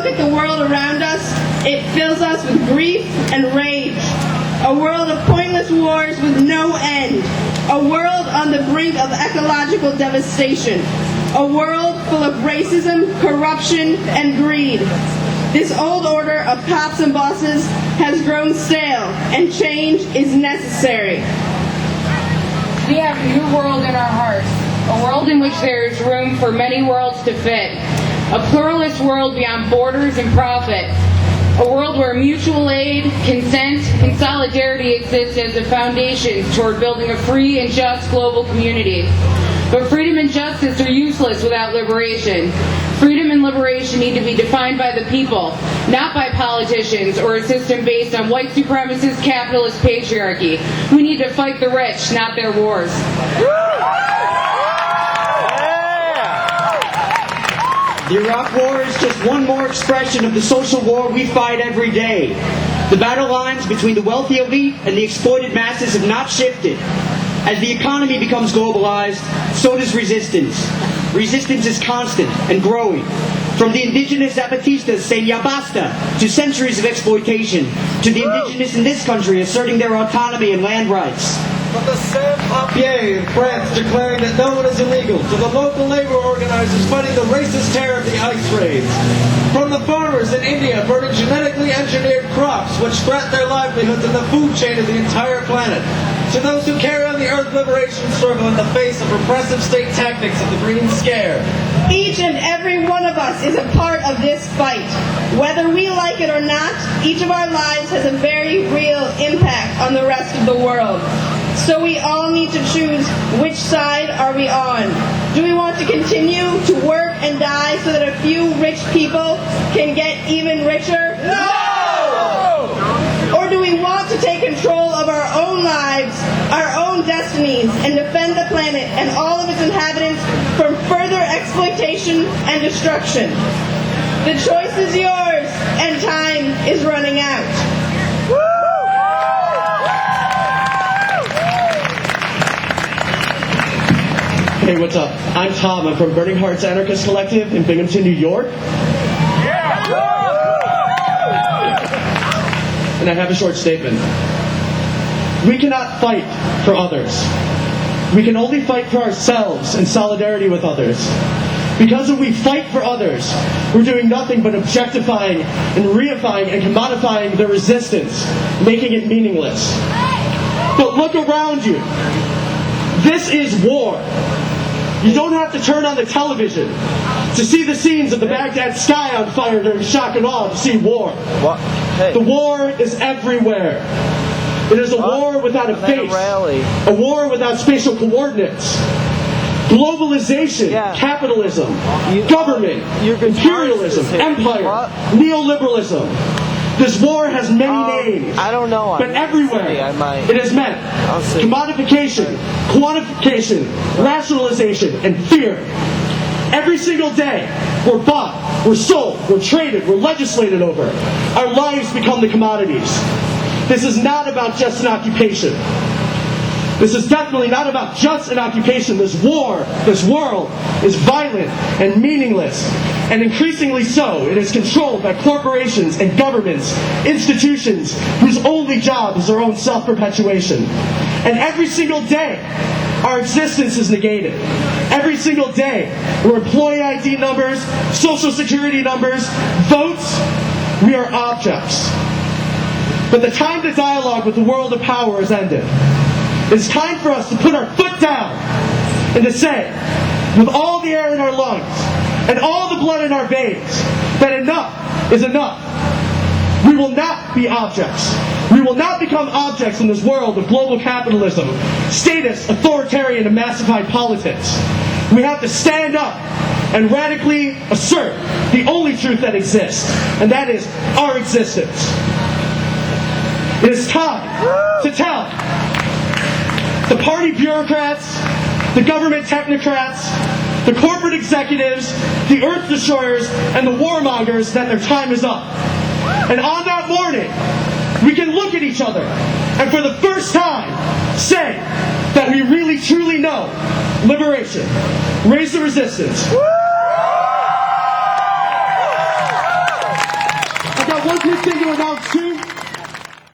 look at the world around us, it fills us with grief and rage. A world of pointless wars with no end. A world on the brink of ecological devastation. A world full of racism, corruption, and greed. This old order of cops and bosses has grown stale, and change is necessary. We have a new world in our hearts, a world in which there is room for many worlds to fit, a pluralist world beyond borders and profit, a world where mutual aid, consent, and solidarity exist as the foundations toward building a free and just global community. But freedom and justice are useless without liberation. Freedom and liberation need to be defined by the people, not by politicians or a system based on white supremacist capitalist patriarchy. We need to fight the rich, not their wars. The Iraq War is just one more expression of the social war we fight every day. The battle lines between the wealthy elite and the exploited masses have not shifted. As the economy becomes globalized, so does resistance. Resistance is constant and growing. From the indigenous Zapatistas saying "Ya basta" to centuries of exploitation, to the indigenous in this country asserting their autonomy and land rights. From the sans-papiers in France declaring that no one is illegal, to the local labor organizers fighting the racist terror of the ice raids. From the farmers in India burning genetically engineered crops which threaten their livelihoods and the food chain of the entire planet. To those who carry on the Earth liberation struggle in the face of repressive state tactics of the Green Scare. Each and every one of us is a part of this fight. Whether we like it or not, each of our lives has a very real impact on the rest of the world. So we all need to choose which side are we on. Do we want to continue to work and die so that a few rich people can get even richer? No! Or do we want to take control of our own lives, our own destinies, and defend the planet and all of its inhabitants from further exploitation and destruction? The choice is yours, and time is running out. Hey, what's up? I'm Tom. I'm from Burning Hearts Anarchist Collective in Binghamton, New York. And I have a short statement. We cannot fight for others. We can only fight for ourselves in solidarity with others. Because when we fight for others, we're doing nothing but objectifying and reifying and commodifying their resistance, making it meaningless. But look around you. This is war. You don't have to turn on the television to see the scenes of the Baghdad sky on fire during shock and awe to see war. What? Hey. The war is everywhere. It is a war without a face, a war without spatial coordinates. Globalization, capitalism, government, imperialism, empire, neoliberalism. This war has many names, I don't know. but everywhere it has meant commodification, quantification, rationalization, and fear. Every single day, we're bought, we're sold, we're traded, we're legislated over. Our lives become the commodities. This is not about just an occupation. This is definitely not about just an occupation. This war, this world, is violent and meaningless. And increasingly so, it is controlled by corporations and governments, institutions whose only job is their own self-perpetuation. And every single day, our existence is negated. Every single day, we're employee ID numbers, social security numbers, votes, we are objects. But the time to dialogue with the world of power has ended. It's time for us to put our foot down and to say, with all the air in our lungs and all the blood in our veins, that enough is enough. We will not be objects. We will not become objects in this world of global capitalism, status, authoritarian, and massified politics. We have to stand up and radically assert the only truth that exists, and that is our existence. It is time to tell the party bureaucrats, the government technocrats, the corporate executives, the earth destroyers, and the warmongers that their time is up. And on that morning, we can look at each other and for the first time say that we really truly know liberation. Raise the resistance.